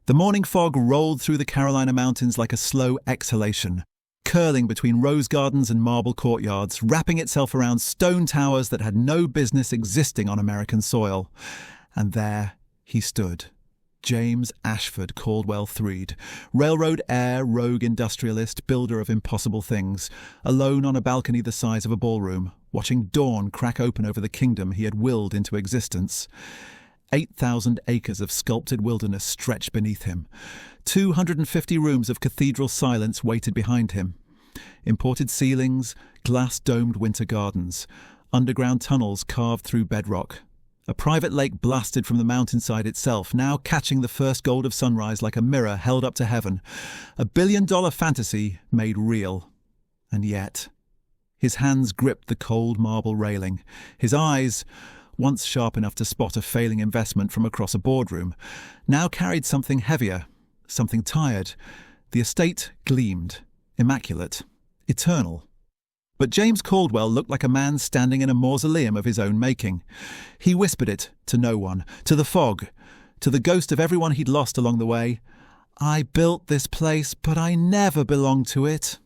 The morning fog rolled through the Carolina mountains like a slow exhalation, curling between rose gardens and marble courtyards, wrapping itself around stone towers that had no business existing on American soil. And there he stood, James Ashford Caldwell III, railroad heir, rogue industrialist, builder of impossible things, alone on a balcony the size of a ballroom, watching dawn crack open over the kingdom he had willed into existence. 8,000 acres of sculpted wilderness stretched beneath him. 250 rooms of cathedral silence waited behind him. Imported ceilings, glass-domed winter gardens, underground tunnels carved through bedrock. A private lake blasted from the mountainside itself, now catching the first gold of sunrise like a mirror held up to heaven. A billion-dollar fantasy made real. And yet, his hands gripped the cold marble railing. His eyes, once sharp enough to spot a failing investment from across a boardroom, now carried something heavier, something tired. The estate gleamed, immaculate, eternal. But James Caldwell looked like a man standing in a mausoleum of his own making. He whispered it to no one, to the fog, to the ghost of everyone he'd lost along the way. "I built this place, but I never belonged to it."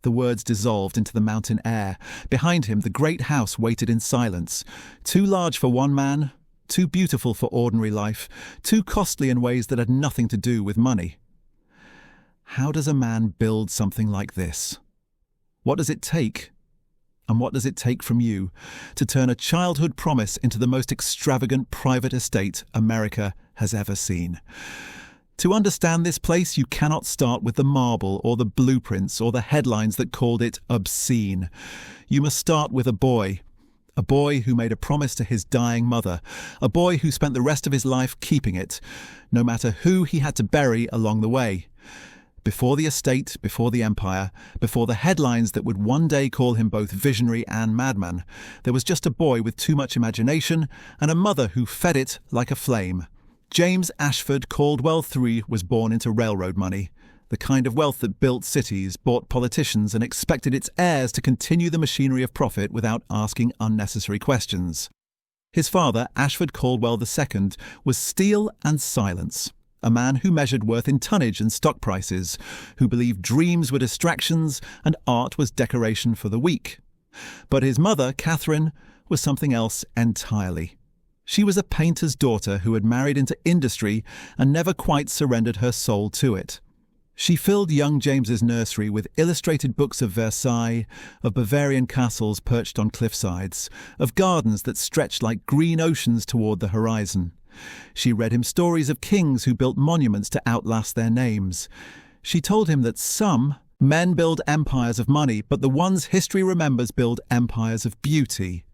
The words dissolved into the mountain air. Behind him, the great house waited in silence. Too large for one man, too beautiful for ordinary life, too costly in ways that had nothing to do with money. How does a man build something like this? What does it take? And what does it take from you to turn a childhood promise into the most extravagant private estate America has ever seen? To understand this place, you cannot start with the marble or the blueprints or the headlines that called it obscene. You must start with a boy who made a promise to his dying mother, a boy who spent the rest of his life keeping it, no matter who he had to bury along the way. Before the estate, before the empire, before the headlines that would one day call him both visionary and madman, there was just a boy with too much imagination and a mother who fed it like a flame. James Ashford Caldwell III was born into railroad money, the kind of wealth that built cities, bought politicians, and expected its heirs to continue the machinery of profit without asking unnecessary questions. His father, Ashford Caldwell II, was steel and silence. A man who measured worth in tonnage and stock prices, who believed dreams were distractions and art was decoration for the weak. But his mother, Catherine, was something else entirely. She was a painter's daughter who had married into industry and never quite surrendered her soul to it. She filled young James's nursery with illustrated books of Versailles, of Bavarian castles perched on cliffsides, of gardens that stretched like green oceans toward the horizon. She read him stories of kings who built monuments to outlast their names. She told him that some men build empires of money, but the ones history remembers build empires of beauty.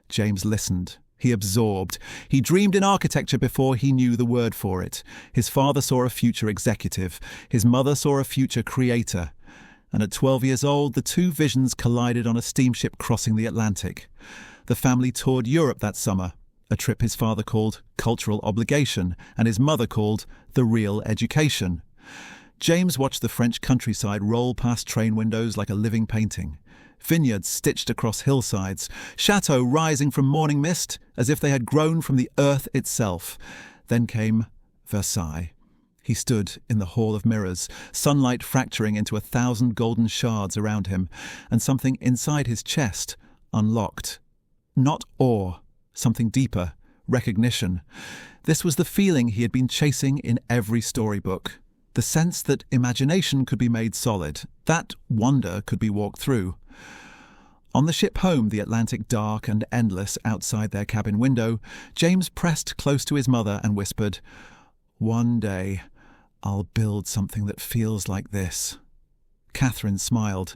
James listened. He absorbed. He dreamed in architecture before he knew the word for it. His father saw a future executive. His mother saw a future creator. And at 12 years old, the two visions collided on a steamship crossing the Atlantic. The family toured Europe that summer, a trip his father called cultural obligation and his mother called the real education. James watched the French countryside roll past train windows like a living painting. Vineyards stitched across hillsides, chateaux rising from morning mist as if they had grown from the earth itself. Then came Versailles. He stood in the Hall of Mirrors, sunlight fracturing into 1,000 golden shards around him, and something inside his chest unlocked. Not awe, something deeper, recognition. This was the feeling he had been chasing in every storybook. The sense that imagination could be made solid, that wonder could be walked through. On the ship home, the Atlantic dark and endless outside their cabin window, James pressed close to his mother and whispered, "One day, I'll build something that feels like this." Catherine smiled.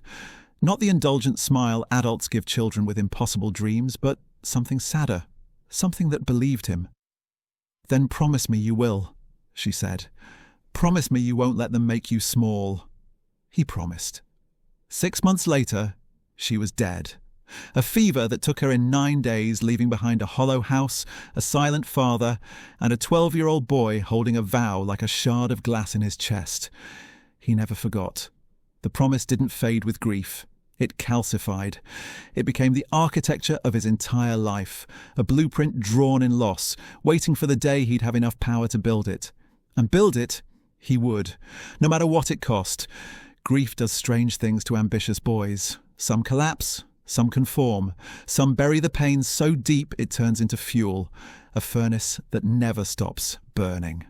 Not the indulgent smile adults give children with impossible dreams, but something sadder, something that believed him. "Then promise me you will," she said. "Promise me you won't let them make you small." He promised. 6 months later, she was dead. A fever that took her in 9 days, leaving behind a hollow house, a silent father, and a 12-year-old boy holding a vow like a shard of glass in his chest. He never forgot. The promise didn't fade with grief. It calcified. It became the architecture of his entire life, a blueprint drawn in loss, waiting for the day he'd have enough power to build it. And build it He would, no matter what it cost. Grief does strange things to ambitious boys. Some collapse, some conform, some bury the pain so deep it turns into fuel, a furnace that never stops burning.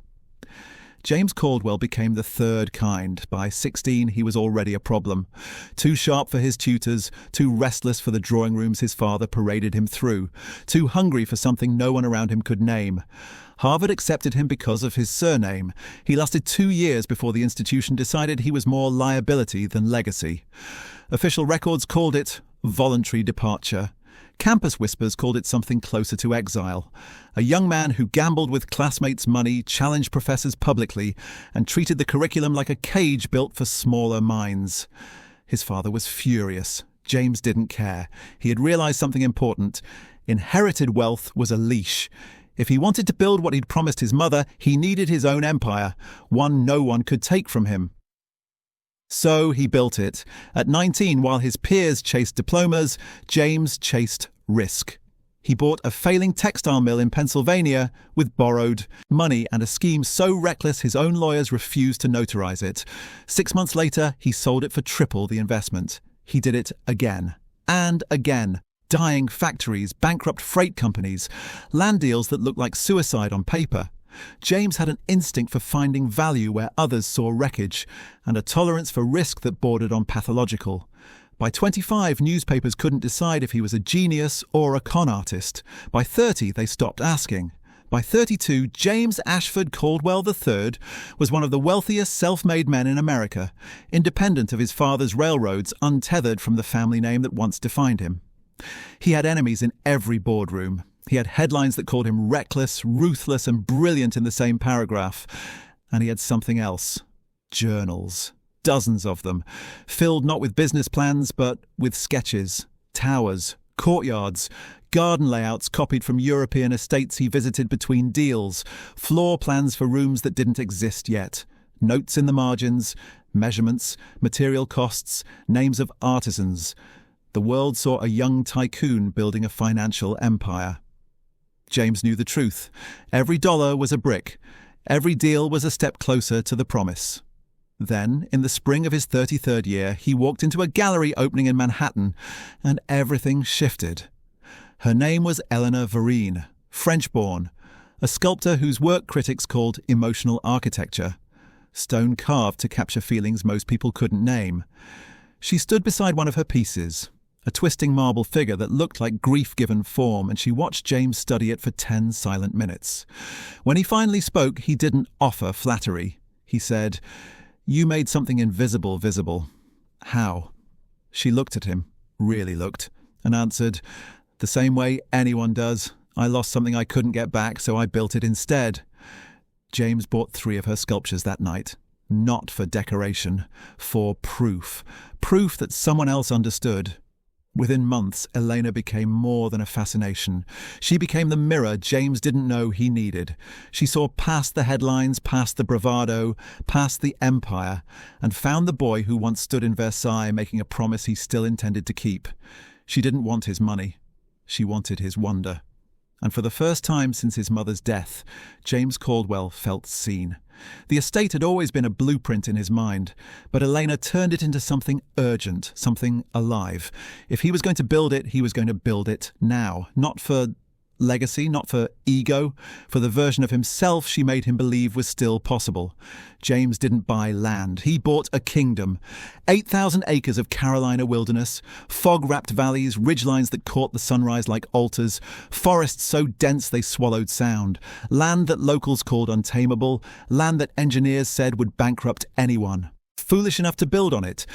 James Caldwell became the third kind. By 16, he was already a problem. Too sharp for his tutors, too restless for the drawing rooms his father paraded him through, too hungry for something no one around him could name. Harvard accepted him because of his surname. He lasted 2 years before the institution decided he was more liability than legacy. Official records called it voluntary departure. Campus whispers called it something closer to exile. A young man who gambled with classmates' money, challenged professors publicly, and treated the curriculum like a cage built for smaller minds. His father was furious. James didn't care. He had realized something important. Inherited wealth was a leash. If he wanted to build what he'd promised his mother, he needed his own empire, one no one could take from him. So he built it. At 19, while his peers chased diplomas, James chased risk. He bought a failing textile mill in Pennsylvania with borrowed money and a scheme so reckless his own lawyers refused to notarize it. 6 months later, he sold it for triple the investment. He did it again and again. Dying factories, bankrupt freight companies, land deals that looked like suicide on paper. James had an instinct for finding value where others saw wreckage, and a tolerance for risk that bordered on pathological. By 25, newspapers couldn't decide if he was a genius or a con artist. By 30, they stopped asking. By 32, James Ashford Caldwell III was one of the wealthiest self-made men in America, independent of his father's railroads, untethered from the family name that once defined him. He had enemies in every boardroom. He had headlines that called him reckless, ruthless, and brilliant in the same paragraph. And he had something else. Journals. Dozens of them. Filled not with business plans, but with sketches, towers, courtyards, garden layouts copied from European estates he visited between deals, floor plans for rooms that didn't exist yet, notes in the margins, measurements, material costs, names of artisans. The world saw a young tycoon building a financial empire. James knew the truth. Every dollar was a brick. Every deal was a step closer to the promise. Then, in the spring of his 33rd year, he walked into a gallery opening in Manhattan, and everything shifted. Her name was Eleanor Vereen, French-born, a sculptor whose work critics called emotional architecture, stone carved to capture feelings most people couldn't name. She stood beside one of her pieces, a twisting marble figure that looked like grief-given form, and she watched James study it for 10 silent minutes. When he finally spoke, he didn't offer flattery. He said, "You made something invisible visible. How?" She looked at him, really looked, and answered, "The same way anyone does. I lost something I couldn't get back, so I built it instead." James bought 3 of her sculptures that night. Not for decoration, for proof. Proof that someone else understood. Within months, Elena became more than a fascination. She became the mirror James didn't know he needed. She saw past the headlines, past the bravado, past the empire, and found the boy who once stood in Versailles making a promise he still intended to keep. She didn't want his money. She wanted his wonder. And for the first time since his mother's death, James Caldwell felt seen. The estate had always been a blueprint in his mind, but Elena turned it into something urgent, something alive. If he was going to build it, he was going to build it now. Not for legacy, not for ego, for the version of himself she made him believe was still possible. James didn't buy land. He bought a kingdom. 8,000 acres of Carolina wilderness, fog-wrapped valleys, ridgelines that caught the sunrise like altars, forests so dense they swallowed sound, land that locals called untamable, land that engineers said would bankrupt anyone. Foolish enough to build on it.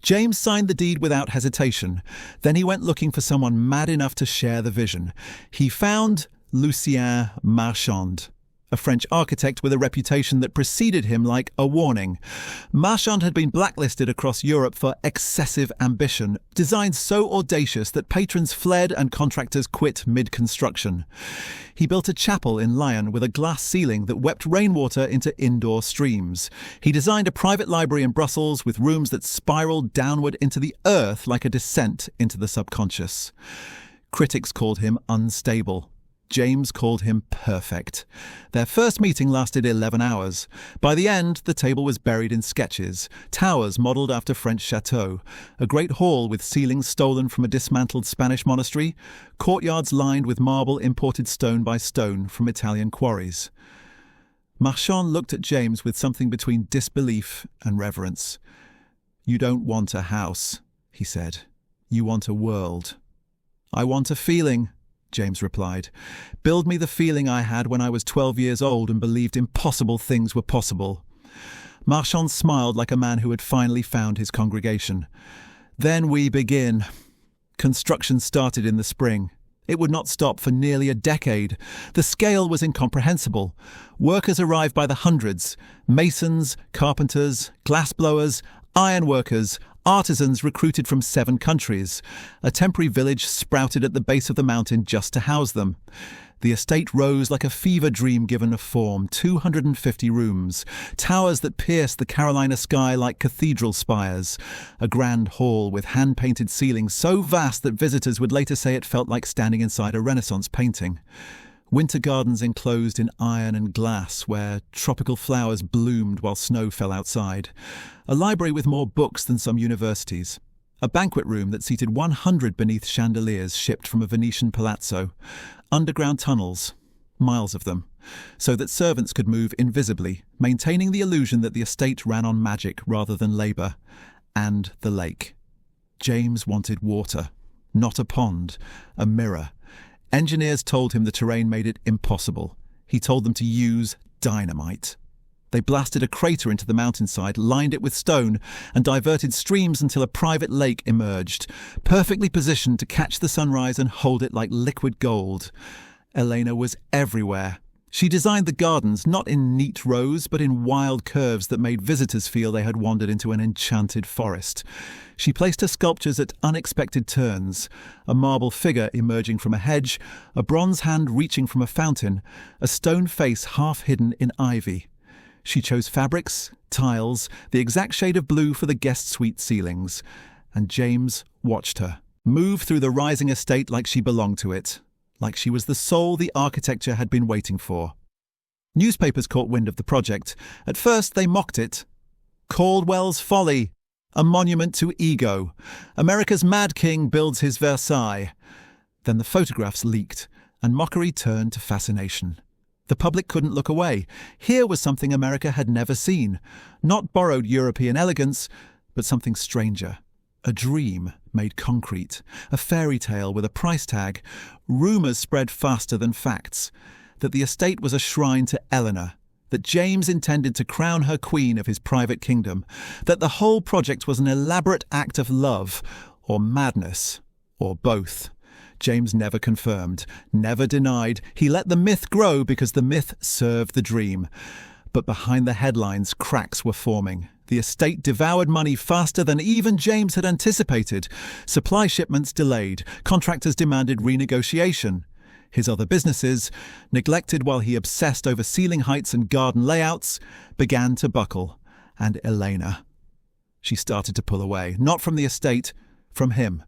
James signed the deed without hesitation. Then he went looking for someone mad enough to share the vision. He found Lucien Marchand, a French architect with a reputation that preceded him like a warning. Marchand had been blacklisted across Europe for excessive ambition, designs so audacious that patrons fled and contractors quit mid-construction. He built a chapel in Lyon with a glass ceiling that wept rainwater into indoor streams. He designed a private library in Brussels with rooms that spiraled downward into the earth like a descent into the subconscious. Critics called him unstable. James called him perfect. Their first meeting lasted 11 hours. By the end, the table was buried in sketches, towers modelled after French chateaux, a great hall with ceilings stolen from a dismantled Spanish monastery, courtyards lined with marble imported stone by stone from Italian quarries. Marchand looked at James with something between disbelief and reverence. "You don't want a house," he said. "You want a world." "I want a feeling," James replied. "Build me the feeling I had when I was 12 years old and believed impossible things were possible." Marchand smiled like a man who had finally found his congregation. "Then we begin." Construction started in the spring. It would not stop for nearly a decade. The scale was incomprehensible. Workers arrived by the hundreds. Masons, carpenters, glassblowers, ironworkers, artisans recruited from 7 countries. A temporary village sprouted at the base of the mountain just to house them. The estate rose like a fever dream given a form, 250 rooms, towers that pierced the Carolina sky like cathedral spires, a grand hall with hand-painted ceilings so vast that visitors would later say it felt like standing inside a Renaissance painting. Winter gardens enclosed in iron and glass where tropical flowers bloomed while snow fell outside. A library with more books than some universities. A banquet room that seated 100 beneath chandeliers shipped from a Venetian palazzo. Underground tunnels, miles of them, so that servants could move invisibly, maintaining the illusion that the estate ran on magic rather than labour. And the lake. James wanted water, not a pond, a mirror. Engineers told him the terrain made it impossible. He told them to use dynamite. They blasted a crater into the mountainside, lined it with stone, and diverted streams until a private lake emerged, perfectly positioned to catch the sunrise and hold it like liquid gold. Elena was everywhere. She designed the gardens not in neat rows, but in wild curves that made visitors feel they had wandered into an enchanted forest. She placed her sculptures at unexpected turns, a marble figure emerging from a hedge, a bronze hand reaching from a fountain, a stone face half hidden in ivy. She chose fabrics, tiles, the exact shade of blue for the guest suite ceilings. And James watched her, move through the rising estate like she belonged to it, like she was the soul the architecture had been waiting for. Newspapers caught wind of the project. At first they mocked it. Caldwell's folly, a monument to ego. America's mad king builds his Versailles. Then the photographs leaked, and mockery turned to fascination. The public couldn't look away. Here was something America had never seen. Not borrowed European elegance, but something stranger. A dream made concrete. A fairy tale with a price tag. Rumours spread faster than facts. That the estate was a shrine to Eleanor. That James intended to crown her queen of his private kingdom. That the whole project was an elaborate act of love, or madness, or both. James never confirmed, never denied. He let the myth grow because the myth served the dream. But behind the headlines, cracks were forming. The estate devoured money faster than even James had anticipated. Supply shipments delayed. Contractors demanded renegotiation. His other businesses, neglected while he obsessed over ceiling heights and garden layouts, began to buckle. And Elena. She started to pull away, not from the estate, from him.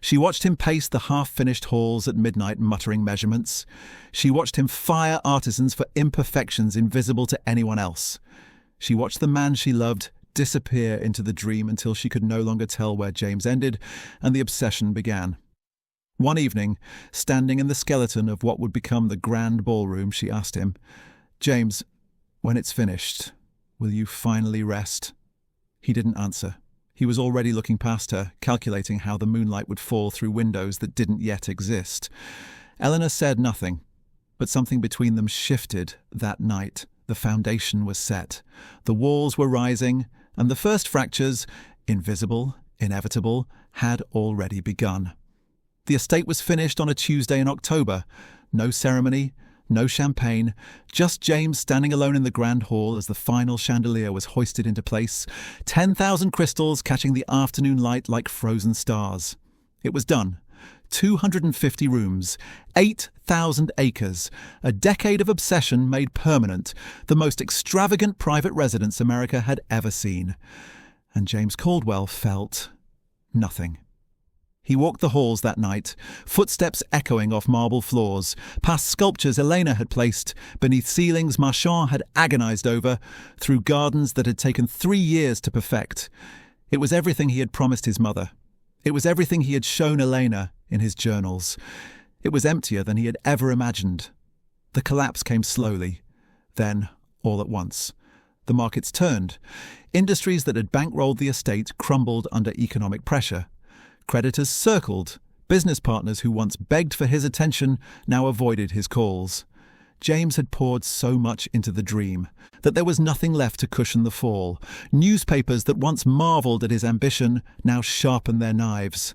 She watched him pace the half-finished halls at midnight muttering measurements. She watched him fire artisans for imperfections invisible to anyone else. She watched the man she loved disappear into the dream until she could no longer tell where James ended, and the obsession began. One evening, standing in the skeleton of what would become the grand ballroom, she asked him, "James, when it's finished, will you finally rest?" He didn't answer. He was already looking past her, calculating how the moonlight would fall through windows that didn't yet exist. Eleanor said nothing, but something between them shifted that night. The foundation was set. The walls were rising, and the first fractures, invisible, inevitable, had already begun. The estate was finished on a Tuesday in October. No ceremony, no champagne, just James standing alone in the grand hall as the final chandelier was hoisted into place, 10,000 crystals catching the afternoon light like frozen stars. It was done. 250 rooms, 8,000 acres, a decade of obsession made permanent, the most extravagant private residence America had ever seen. And James Caldwell felt nothing. He walked the halls that night, footsteps echoing off marble floors, past sculptures Elena had placed, beneath ceilings Marchand had agonized over, through gardens that had taken 3 years to perfect. It was everything he had promised his mother. It was everything he had shown Elena in his journals. It was emptier than he had ever imagined. The collapse came slowly, then all at once. The markets turned. Industries that had bankrolled the estate crumbled under economic pressure. Creditors circled. Business partners who once begged for his attention now avoided his calls. James had poured so much into the dream that there was nothing left to cushion the fall. Newspapers that once marvelled at his ambition now sharpened their knives.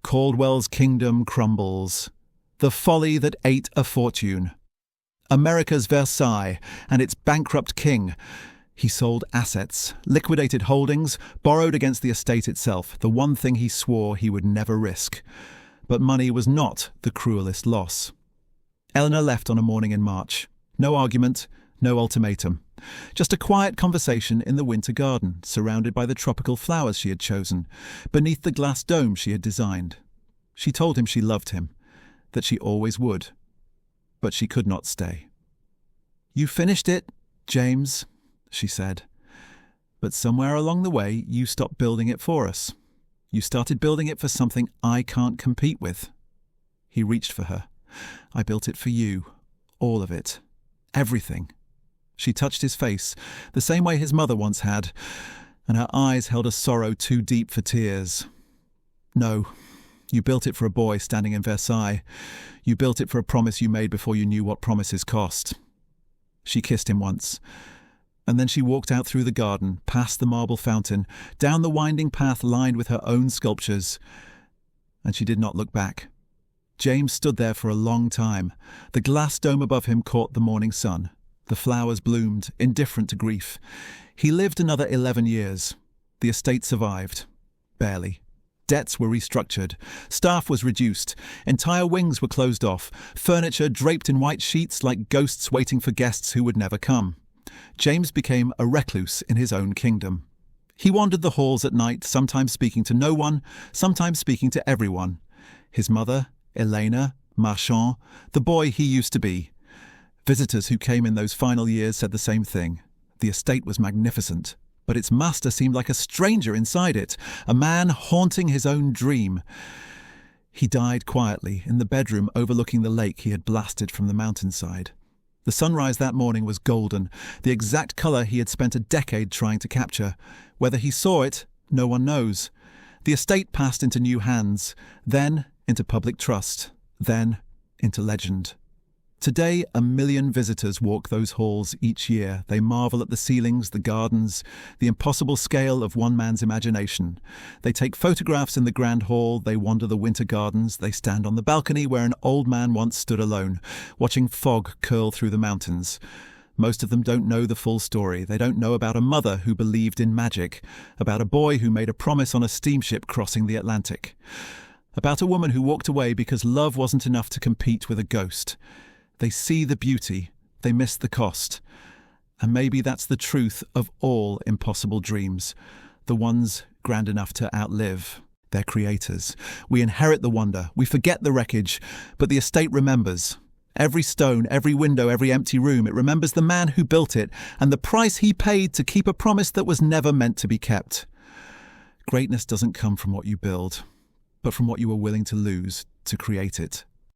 Caldwell's kingdom crumbles. The folly that ate a fortune. America's Versailles and its bankrupt king. He sold assets, liquidated holdings, borrowed against the estate itself, the one thing he swore he would never risk. But money was not the cruelest loss. Eleanor left on a morning in March. No argument, no ultimatum. Just a quiet conversation in the winter garden, surrounded by the tropical flowers she had chosen, beneath the glass dome she had designed. She told him she loved him, that she always would. But she could not stay. "You finished it, James," she said. "But somewhere along the way, you stopped building it for us. You started building it for something I can't compete with." He reached for her. "I built it for you. All of it. Everything." She touched his face, the same way his mother once had, and her eyes held a sorrow too deep for tears. "No, you built it for a boy standing in Versailles. You built it for a promise you made before you knew what promises cost." She kissed him once. And then she walked out through the garden, past the marble fountain, down the winding path lined with her own sculptures. And she did not look back. James stood there for a long time. The glass dome above him caught the morning sun. The flowers bloomed, indifferent to grief. He lived another 11 years. The estate survived. Barely. Debts were restructured. Staff was reduced. Entire wings were closed off. Furniture draped in white sheets like ghosts waiting for guests who would never come. James became a recluse in his own kingdom. He wandered the halls at night, sometimes speaking to no one, sometimes speaking to everyone. His mother, Elena, Marchand, the boy he used to be. Visitors who came in those final years said the same thing. The estate was magnificent, but its master seemed like a stranger inside it, a man haunting his own dream. He died quietly in the bedroom overlooking the lake he had blasted from the mountainside. The sunrise that morning was golden, the exact colour he had spent a decade trying to capture. Whether he saw it, no one knows. The estate passed into new hands, then into public trust, then into legend. Today, 1 million visitors walk those halls each year. They marvel at the ceilings, the gardens, the impossible scale of one man's imagination. They take photographs in the grand hall, they wander the winter gardens, they stand on the balcony where an old man once stood alone, watching fog curl through the mountains. Most of them don't know the full story. They don't know about a mother who believed in magic, about a boy who made a promise on a steamship crossing the Atlantic, about a woman who walked away because love wasn't enough to compete with a ghost. They see the beauty, they miss the cost. And maybe that's the truth of all impossible dreams, the ones grand enough to outlive their creators. We inherit the wonder, we forget the wreckage, but the estate remembers. Every stone, every window, every empty room, it remembers the man who built it and the price he paid to keep a promise that was never meant to be kept. Greatness doesn't come from what you build, but from what you are willing to lose to create it.